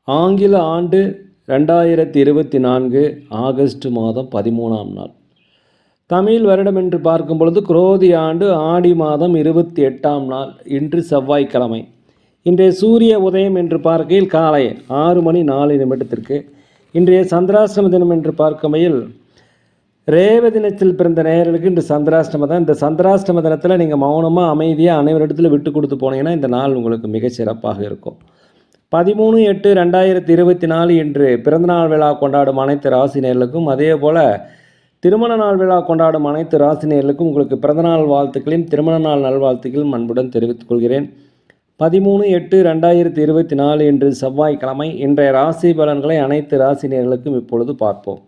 ஆங்கில ஆண்டு 2024 ஆகஸ்ட் மாதம் 13ஆம் நாள். தமிழ் வருடம் என்று பார்க்கும் பொழுது குரோதி ஆண்டு ஆடி மாதம் 28ஆம் நாள். இன்று செவ்வாய்க்கிழமை. இன்றைய சூரிய உதயம் என்று பார்க்கையில் காலை 6:04 இன்றைய சந்திராஷ்டம தினம் என்று பார்க்கையில் ரேவ தினத்தில் பிறந்த நேயர்களுக்கு இன்று சந்திராஷ்டம தான். இந்த சந்திராஷ்டம தினத்தில் நீங்கள் மௌனமாக அமைதியாக அனைவரிடத்தில் விட்டு கொடுத்து போனீங்கன்னா இந்த நாள் உங்களுக்கு மிகச் சிறப்பாக இருக்கும். 13/8/2024 இன்று பிறந்தநாள் விழா கொண்டாடும் அனைத்து ராசினியர்களுக்கும், அதே போல் திருமண நாள் விழா கொண்டாடும் அனைத்து ராசினியர்களுக்கும் உங்களுக்கு பிறந்தநாள் வாழ்த்துக்களையும் திருமண நாள் நல்வாழ்த்துக்களையும் அன்புடன் தெரிவித்துக் கொள்கிறேன். 13/8/2024 இன்று செவ்வாய்க்கிழமை. இன்றைய ராசி பலன்களை அனைத்து ராசினியர்களுக்கும் இப்பொழுது பார்ப்போம்.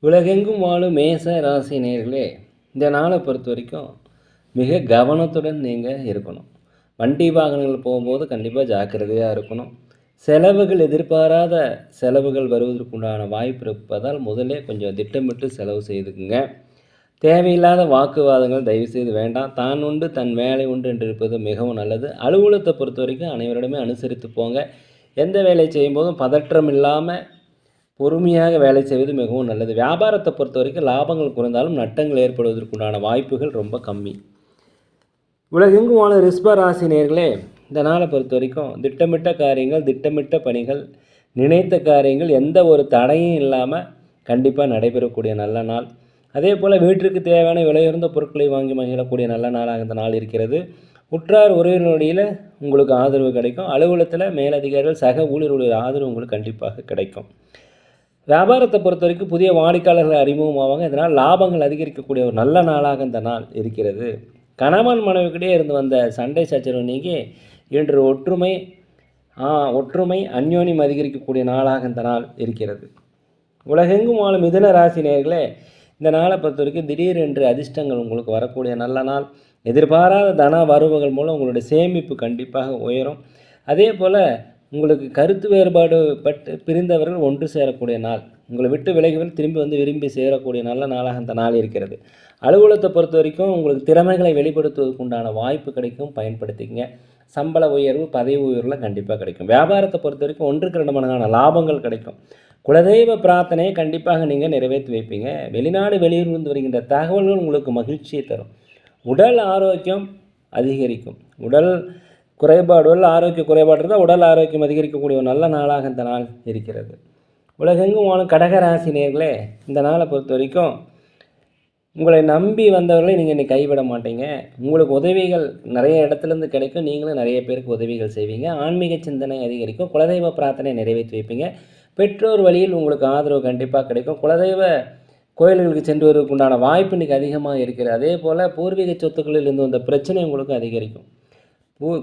உலகெங்கும் வாழும் மேச ராசினியர்களே, இந்த நாளை பொறுத்த வரைக்கும் மிக கவனத்துடன் நீங்கள் இருக்கணும். வண்டி வாகனங்கள் போகும்போது கண்டிப்பாக ஜாக்கிரதையாக இருக்கணும். செலவுகள் எதிர்பாராத செலவுகள் வருவதற்குண்டான வாய்ப்பு இருப்பதால் முதலே கொஞ்சம் திட்டமிட்டு செலவு செய்துக்குங்க. தேவையில்லாத வாக்குவாதங்கள் தயவுசெய்து வேண்டாம். தான் உண்டு தன் வேலை உண்டு என்று இருப்பது மிகவும் நல்லது. அலுவலகத்தை பொறுத்த வரைக்கும் அனைவரிடமே அனுசரித்து போங்க. எந்த வேலை செய்யும்போதும் பதற்றம் இல்லாமல் பொறுமையாக வேலை செய்வது மிகவும் நல்லது. வியாபாரத்தை பொறுத்த வரைக்கும் லாபங்கள் குறைந்தாலும் நட்டங்கள் ஏற்படுவதற்குண்டான வாய்ப்புகள் ரொம்ப கம்மி. உலகெங்கும் வாழ ரிஷப ராசி நேயர்களே, இந்த நாளை பொறுத்த வரைக்கும் திட்டமிட்ட காரியங்கள், திட்டமிட்ட பணிகள், நினைத்த காரியங்கள் எந்த ஒரு தடையும் இல்லாமல் கண்டிப்பாக நடைபெறக்கூடிய நல்ல நாள். அதே போல் வீட்டிற்கு தேவையான விலையுறந்த பொருட்களை வாங்கி மகிழக்கூடிய நல்ல நாளாக இந்த நாள் இருக்கிறது. உற்றார் உறவினருடைய உங்களுக்கு ஆதரவு கிடைக்கும். அலுவலகத்தில் மேலதிகாரிகள் சக ஊழியர்களுடைய ஆதரவு உங்களுக்கு கண்டிப்பாக கிடைக்கும். வியாபாரத்தை பொறுத்த வரைக்கும் புதிய வாடிக்கையாளர்கள் அறிமுகமாவாங்க. இதனால் லாபங்கள் அதிகரிக்கக்கூடிய ஒரு நல்ல நாளாக இந்த நாள் இருக்கிறது. கணவன் மனைவிக்கிட்டே இருந்து வந்த சண்டை சச்சரவு நீங்கி இன்று ஒற்றுமை அந்யோன்யம் அதிகரிக்கக்கூடிய நாளாக இந்த நாள் இருக்கிறது. உலகெங்கும் வாழும் மிதுன ராசி நேயர்களே, இந்த நாளை பொறுத்த வரைக்கும் திடீரென்று அதிர்ஷ்டங்கள் உங்களுக்கு வரக்கூடிய நல்ல நாள். எதிர்பாராத தன வரவுகள் மூலம் உங்களுடைய சேமிப்பு கண்டிப்பாக உயரும். அதே போல் உங்களுக்கு கருத்து வேறுபாடு பட்டு பிரிந்தவர்கள் ஒன்று சேரக்கூடிய நாள். உங்களை விட்டு விலகிகள் திரும்பி வந்து விரும்பி சேரக்கூடிய நல்ல நாளாக அந்த நாள் இருக்கிறது. அலுவலகத்தை பொறுத்த வரைக்கும் உங்களுக்கு திறமைகளை வெளிப்படுத்துவதற்கு உண்டான வாய்ப்பு கிடைக்கும், பயன்படுத்திக்கங்க. சம்பள உயர்வு, பதவி உயர்வுலாம் கண்டிப்பாக கிடைக்கும். வியாபாரத்தை பொறுத்த வரைக்கும் 1-2 மடங்கான லாபங்கள் கிடைக்கும். குலதெய்வ பிரார்த்தனையை கண்டிப்பாக நீங்கள் நிறைவேற்றி வைப்பீங்க. வெளிநாடு வெளியூர்ந்து வருகின்ற தகவல்கள் உங்களுக்கு மகிழ்ச்சியை தரும். உடல் ஆரோக்கியம் அதிகரிக்கும். உடல் ஆரோக்கிய குறைபாடு இருந்தால் உடல் ஆரோக்கியம் அதிகரிக்கக்கூடிய ஒரு நல்ல நாளாக இந்த நாள் இருக்கிறது. உலகெங்கும் வாழும் கடகராசி நேயர்களே, இந்த நாளை பொறுத்த வரைக்கும் உங்களை நம்பி வந்தவர்களை நீங்கள் இன்னைக்கு கைவிட மாட்டீங்க. உங்களுக்கு உதவிகள் நிறைய இடத்துலேருந்து கிடைக்கும். நீங்களும் நிறைய பேருக்கு உதவிகள் செய்வீங்க. ஆன்மீக சிந்தனை அதிகரிக்கும். குலதெய்வ பிரார்த்தனை நிறைவேற்றி வைப்பீங்க. பெற்றோர் வழியில் உங்களுக்கு ஆதரவு கண்டிப்பாக கிடைக்கும். குலதெய்வ கோயில்களுக்கு சென்று வருவதற்கு உண்டான வாய்ப்பு இன்றைக்கி அதிகமாக இருக்கிறது. அதே போல் பூர்வீக சொத்துக்களில் இருந்து வந்த பிரச்சனை உங்களுக்கு அதிகரிக்கும்.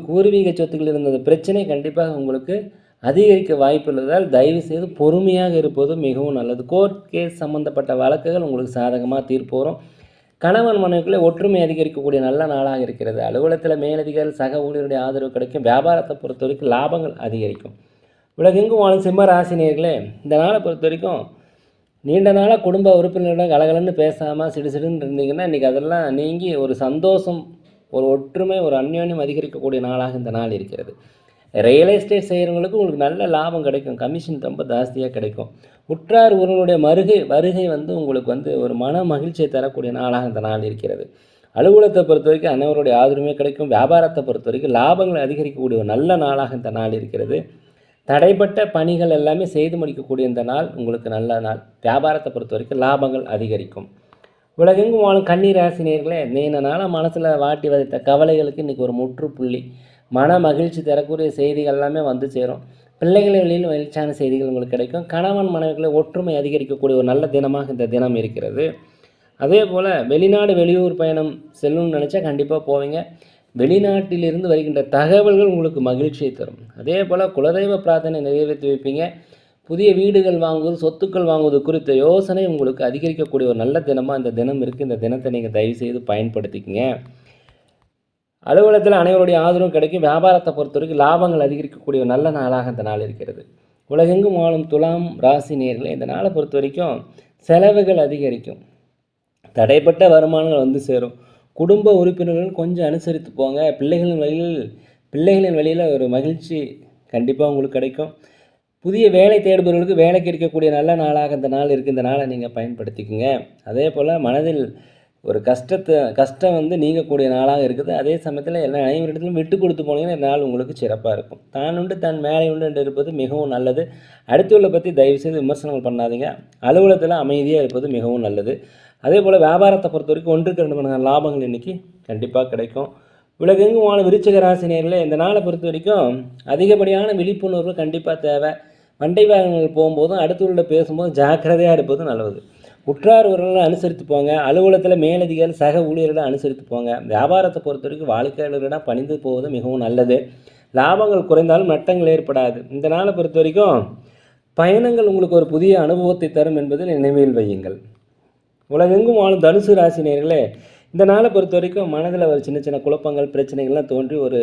பூர்வீக சொத்துக்களில் இருந்த பிரச்சனை கண்டிப்பாக உங்களுக்கு அதிகரிக்க வாய்ப்பு உள்ளதால் தயவு செய்து பொறுமையாக இருப்பது மிகவும் நல்லது. கோர்ட் கேஸ் சம்மந்தப்பட்ட வழக்குகள் உங்களுக்கு சாதகமாக தீர்ப்பு வரும். கணவன் மனைவிக்குள்ளே ஒற்றுமை அதிகரிக்கக்கூடிய நல்ல நாளாக இருக்கிறது. அலுவலகத்தில் மேலதிகாரி சக ஊழியருடைய ஆதரவு கிடைக்கும். வியாபாரத்தை பொறுத்த வரைக்கும் லாபங்கள் அதிகரிக்கும். உலகெங்கும் வாழும் சிம்ம ராசினியர்களே, இந்த நாளை பொறுத்த வரைக்கும் நீண்ட நாளாக குடும்ப உறுப்பினர்களிடம் கலகலன்னு பேசாமல் சிடுசிடுன்னு இருந்தீங்கன்னா இன்றைக்கி அதெல்லாம் நீங்கி ஒரு சந்தோஷம், ஒரு ஒற்றுமை, ஒரு அந்யோன்யம் அதிகரிக்கக்கூடிய நாளாக இந்த நாள் இருக்கிறது. ரியல் எஸ்டேட் செய்கிறவங்களுக்கு உங்களுக்கு நல்ல லாபம் கிடைக்கும். கமிஷன் ரொம்ப ஜாஸ்தியாக கிடைக்கும். உற்றார் உறவினருடைய வருகை உங்களுக்கு ஒரு மன மகிழ்ச்சியை தரக்கூடிய நாளாக இந்த நாள் இருக்கிறது. அலுவலகத்தை பொறுத்த வரைக்கும் அனைவருடைய ஆதரவுமே கிடைக்கும். வியாபாரத்தை பொறுத்த வரைக்கும் லாபங்களை அதிகரிக்கக்கூடிய ஒரு நல்ல நாளாக இந்த நாள் இருக்கிறது. தடைப்பட்ட பணிகள் எல்லாமே செய்து முடிக்கக்கூடிய இந்த நாள் உங்களுக்கு நல்ல நாள். வியாபாரத்தை பொறுத்த வரைக்கும் லாபங்கள் அதிகரிக்கும். உலகெங்கும் வாழும் கன்னி ராசி நேயர்களே, நீண்ட நாளாக மனசில் வாட்டி வதைத்த கவலைகளுக்கு இன்றைக்கி ஒரு முற்றுப்புள்ளி. மன மகிழ்ச்சி தரக்கூடிய செய்திகள் எல்லாமே வந்து சேரும். பிள்ளைகளின் வழியில் மகிழ்ச்சியான செய்திகள் உங்களுக்கு கிடைக்கும். கணவன் மனைவிகளை ஒற்றுமை அதிகரிக்கக்கூடிய ஒரு நல்ல தினமாக இந்த தினம் இருக்கிறது. அதே போல் வெளிநாடு வெளியூர் பயணம் செல்லணும்னு நினச்சா கண்டிப்பாக போவீங்க. வெளிநாட்டிலிருந்து வருகின்ற தகவல்கள் உங்களுக்கு மகிழ்ச்சியை தரும். அதே போல் குலதெய்வ பிரார்த்தனை நிறைவேற்றி வைப்பீங்க. புதிய வீடுகள் வாங்குவது, சொத்துக்கள் வாங்குவது குறித்த யோசனை உங்களுக்கு அதிகரிக்கக்கூடிய ஒரு நல்ல தினமாக இந்த தினம் இருக்குது. இந்த தினத்தை நீங்கள் தயவுசெய்து பயன்படுத்திக்கங்க. அலுவலகத்தில் அனைவருடைய ஆதரவும் கிடைக்கும். வியாபாரத்தை பொறுத்த வரைக்கும் லாபங்கள் அதிகரிக்கக்கூடிய ஒரு நல்ல நாளாக இந்த நாள் இருக்கிறது. உலகெங்கும் வாழும் துலாம் ராசி நேயர்களே, இந்த நாளை பொறுத்த வரைக்கும் செலவுகள் அதிகரிக்கும். தடைப்பட்ட வருமானங்கள் வந்து சேரும். குடும்ப உறுப்பினர்கள் கொஞ்சம் அனுசரித்து போங்க. பிள்ளைகளின் வழியில் ஒரு மகிழ்ச்சி கண்டிப்பாக உங்களுக்கு கிடைக்கும். புதிய வேலை தேடுபவர்களுக்கு வேலை கிடைக்கக்கூடிய நல்ல நாளாக இந்த நாள் இருக்குது. இந்த நாளை நீங்கள் பயன்படுத்திக்கங்க. அதே போல் மனதில் ஒரு கஷ்டம் வந்து நீங்கக்கூடிய நாளாக இருக்குது. அதே சமயத்தில் எல்லா அனைவரிடத்திலும் விட்டு கொடுத்து போனீங்கன்னா இந்த நாள் உங்களுக்கு சிறப்பாக இருக்கும். தான் உண்டு தன் மேலே உண்டு என்று இருப்பது மிகவும் நல்லது. அடுத்துள்ள பற்றி தயவுசெய்து விமர்சனங்கள் பண்ணாதீங்க. அலுவலகத்தில் அமைதியாக இருப்பது மிகவும் நல்லது. அதே போல் வியாபாரத்தை பொறுத்த வரைக்கும் 1க்கு 2 மடங்கு லாபங்கள் இன்றைக்கி கண்டிப்பாக கிடைக்கும். உலகெங்கும் வாழும் விருச்சிக ராசினியர்களே, இந்த நாளை பொறுத்த வரைக்கும் அதிகப்படியான விழிப்புணர்வு கண்டிப்பாக தேவை. வண்டி வாகனங்கள் போகும்போதும் அடுத்தவர்களோட பேசும்போது ஜாக்கிரதையாக இருப்பது நல்லது. உற்றார் உறவுகளை அனுசரித்து போங்க. அலுவலகத்தில் மேலதிகாரி சக ஊழியர்களை அனுசரித்து போங்க. வியாபாரத்தை பொறுத்த வரைக்கும் வாடிக்கையாளர்களிடம் பணிந்து போவது மிகவும் நல்லது. லாபங்கள் குறைந்தாலும் நட்டங்கள் ஏற்படாது. இந்த நாளை பொறுத்த வரைக்கும் பயணங்கள் உங்களுக்கு ஒரு புதிய அனுபவத்தை தரும் என்பதில் நினைவில் வையுங்கள். உலகெங்கும் வாழும் தனுசு ராசினியர்களே, இந்த நாளை பொறுத்த வரைக்கும் மனதில் ஒரு சின்ன சின்ன குழப்பங்கள் பிரச்சனைகள்லாம் தோன்றி ஒரு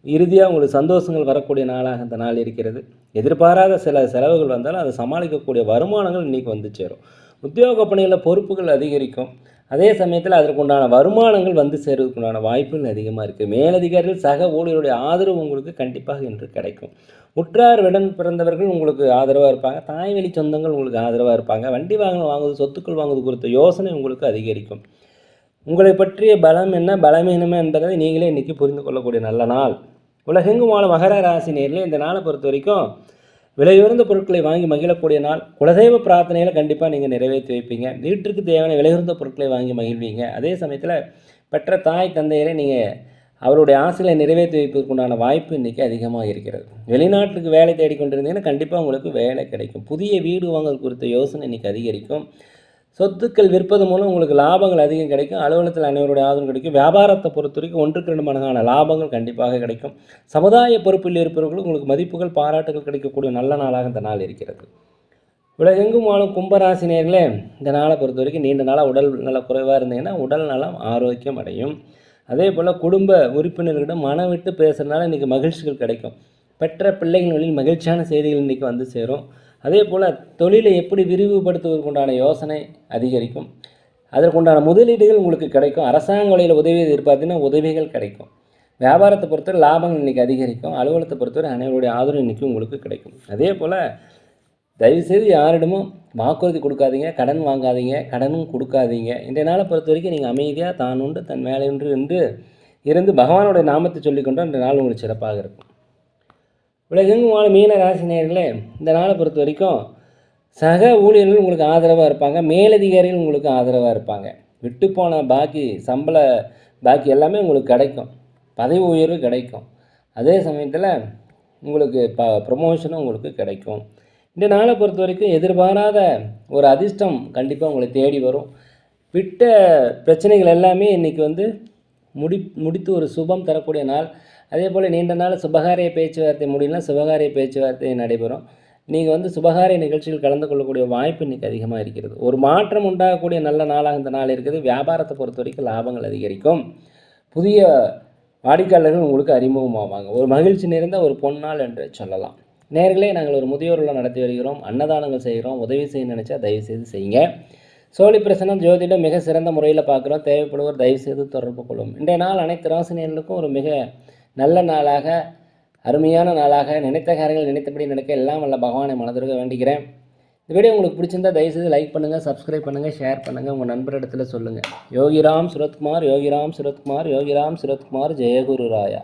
இறுதியாக உங்களுக்கு சந்தோஷங்கள் வரக்கூடிய நாளாக இந்த நாள் இருக்கிறது. எதிர்பாராத சில செலவுகள் வந்தாலும் அதை சமாளிக்கக்கூடிய வருமானங்கள் இன்றைக்கி வந்து சேரும். உத்தியோக பணிகளில் பொறுப்புகள் அதிகரிக்கும். அதே சமயத்தில் அதற்குண்டான வருமானங்கள் வந்து சேருவதற்குண்டான வாய்ப்புகள் அதிகமாக இருக்குது. மேலதிகாரிகள் சக ஊழியருடைய ஆதரவு உங்களுக்கு கண்டிப்பாக இன்று கிடைக்கும். உற்றார் உடன் பிறந்தவர்கள் உங்களுக்கு ஆதரவாக இருப்பாங்க. தாய்வழி சொந்தங்கள் உங்களுக்கு ஆதரவாக இருப்பாங்க. வண்டி வாகனம் வாங்குவது, சொத்துக்கள் வாங்குவது குறித்த யோசனை உங்களுக்கு அதிகரிக்கும். உங்களை பற்றிய பலம் என்ன, பலவீனமே என்பதை நீங்களே இன்றைக்கி புரிந்து கொள்ளக்கூடிய நல்ல நாள். உலகெங்கும் வாழும் மகர ராசி நேயர்களே, இந்த நாளை பொறுத்த வரைக்கும் விலையுயர்ந்த பொருட்களை வாங்கி மகிழக்கூடிய நாள். குலதெய்வ பிரார்த்தனையில் கண்டிப்பாக நீங்கள் நிறைவேற்றி வைப்பீங்க. வீட்டிற்கு தேவையான விலையுயர்ந்த பொருட்களை வாங்கி மகிழ்வீங்க. அதே சமயத்தில் பெற்ற தாய் தந்தையரை நீங்கள் அவருடைய ஆசைகளை நிறைவேற்றி வைப்பதற்குண்டான வாய்ப்பு இன்றைக்கி அதிகமாக இருக்கிறது. வெளிநாட்டுக்கு வேலை தேடிக்கொண்டிருந்தீங்கன்னா கண்டிப்பாக உங்களுக்கு வேலை கிடைக்கும். புதிய வீடு வாங்குவது குறித்த யோசனை இன்றைக்கி அதிகரிக்கும். சொத்துக்கள் விற்பது மூலம் உங்களுக்கு லாபங்கள் அதிகம் கிடைக்கும். அலுவலகத்தில் அனைவருடைய ஆதரவு கிடைக்கும். வியாபாரத்தை பொறுத்த வரைக்கும் 1க்கு 2 மடங்கான லாபங்கள் கண்டிப்பாக கிடைக்கும். சமுதாய பொறுப்பில் இருப்பவர்களும் உங்களுக்கு மதிப்புகள் பாராட்டுகள் கிடைக்கக்கூடிய நல்ல நாளாக இந்த நாள் இருக்கிறது. உலகெங்கும் வாழும் கும்பராசினியர்களே, இந்த நாளை பொறுத்த வரைக்கும் நீண்ட நாளாக உடல் நல குறைவாக இருந்தீங்கன்னா உடல் நலம் ஆரோக்கியம் அடையும். அதே போல் குடும்ப உறுப்பினர்களிடம் மனம் விட்டு பேசுகிறதுனால இன்றைக்கி மகிழ்ச்சிகள் கிடைக்கும். பெற்ற பிள்ளைகளின் மகிழ்ச்சியான செய்திகள் இன்றைக்கி வந்து சேரும். அதே போல் தொழிலை எப்படி விரிவுபடுத்துவதற்குண்டான யோசனை அதிகரிக்கும். அதற்குண்டான முதலீடுகள் உங்களுக்கு கிடைக்கும். அரசாங்க வழியில் உதவி எதிர்பார்த்தீங்கன்னா உதவிகள் கிடைக்கும். வியாபாரத்தை பொறுத்தவரை லாபங்கள் இன்றைக்கி அதிகரிக்கும். அலுவலகத்தை பொறுத்தவரை அனைவருடைய ஆதரவு இன்றைக்கி உங்களுக்கு கிடைக்கும். அதே போல் தயவுசெய்து யாரிடமும் வாக்குறுதி கொடுக்காதீங்க, கடன் வாங்காதீங்க, கடனும் கொடுக்காதீங்க. இன்றைய நாளை பொறுத்த வரைக்கும் நீங்கள் அமைதியாக தான் உண்டு தன் மேலே என்று இருந்து பகவானுடைய நாமத்தை சொல்லிக்கொண்டால் இந்த நாள் உங்களுக்கு சிறப்பாக இருக்கும். உலகெங்கும் வாழும் மீன ராசினியர்களே, இந்த நாளை பொறுத்த வரைக்கும் சக ஊழியர்கள் உங்களுக்கு ஆதரவாக இருப்பாங்க. மேலதிகாரிகள் உங்களுக்கு ஆதரவாக இருப்பாங்க. விட்டுப்போன சம்பள பாக்கி எல்லாமே உங்களுக்கு கிடைக்கும். பதவி உயர்வு கிடைக்கும். அதே சமயத்தில் உங்களுக்கு ப்ரமோஷனும் உங்களுக்கு கிடைக்கும். இந்த நாளை பொறுத்த வரைக்கும் எதிர்பாராத ஒரு அதிர்ஷ்டம் கண்டிப்பாக உங்களை தேடி வரும். விட்ட பிரச்சனைகள் எல்லாமே இன்றைக்கி வந்து முடித்து ஒரு சுபம் தரக்கூடிய நாள். அதே போல் நீண்ட நாள் சுபகாரிய பேச்சுவார்த்தை முடியலாம், சுபகாரிய பேச்சுவார்த்தை நடைபெறும். நீங்கள் வந்து சுபகாரிய நிகழ்ச்சிகள் கலந்து கொள்ளக்கூடிய வாய்ப்பு இன்றைக்கி அதிகமாக இருக்கிறது. ஒரு மாற்றம் உண்டாகக்கூடிய நல்ல நாளாக இந்த நாள் இருக்குது. வியாபாரத்தை பொறுத்த வரைக்கும் லாபங்கள் அதிகரிக்கும். புதிய வாடிக்கையாளர்கள் உங்களுக்கு அறிமுகமாவாங்க. ஒரு மகிழ்ச்சி நிறைந்த ஒரு பொன்னாள் என்று சொல்லலாம். நேர்களே, நாங்கள் ஒரு முதியோர் இல்லம் நடத்தி வருகிறோம். அன்னதானங்கள் செய்கிறோம். உதவி செய்ய நினச்சா தயவுசெய்து செய்யுங்க. சோழி பிரசனம் ஜோதிடம் மிக சிறந்த முறையில் பார்க்குறோம். தேவைப்படுவோர் தயவுசெய்து தொடர்பு கொள்ளும். இன்றைய நாள் அனைத்து ராசினியர்களுக்கும் ஒரு மிக நல்ல நாளாக, அருமையான நாளாக, நினைத்த காரியங்கள் நினைத்தபடி நடக்க எல்லாம் வல்ல பகவானை மனதிற்கு வேண்டிக்கிறேன். இந்த வீடியோ உங்களுக்கு பிடிச்சிருந்தால் தயவுசெய்து லைக் பண்ணுங்கள், சப்ஸ்கிரைப் பண்ணுங்கள், ஷேர் பண்ணுங்கள், உங்கள் நண்பரிடத்தில் சொல்லுங்கள். யோகிராம் சுரத்குமார், யோகிராம் சுரத்குமார், யோகிராம் சுரத்குமார், ஜெயகுரு ராயா.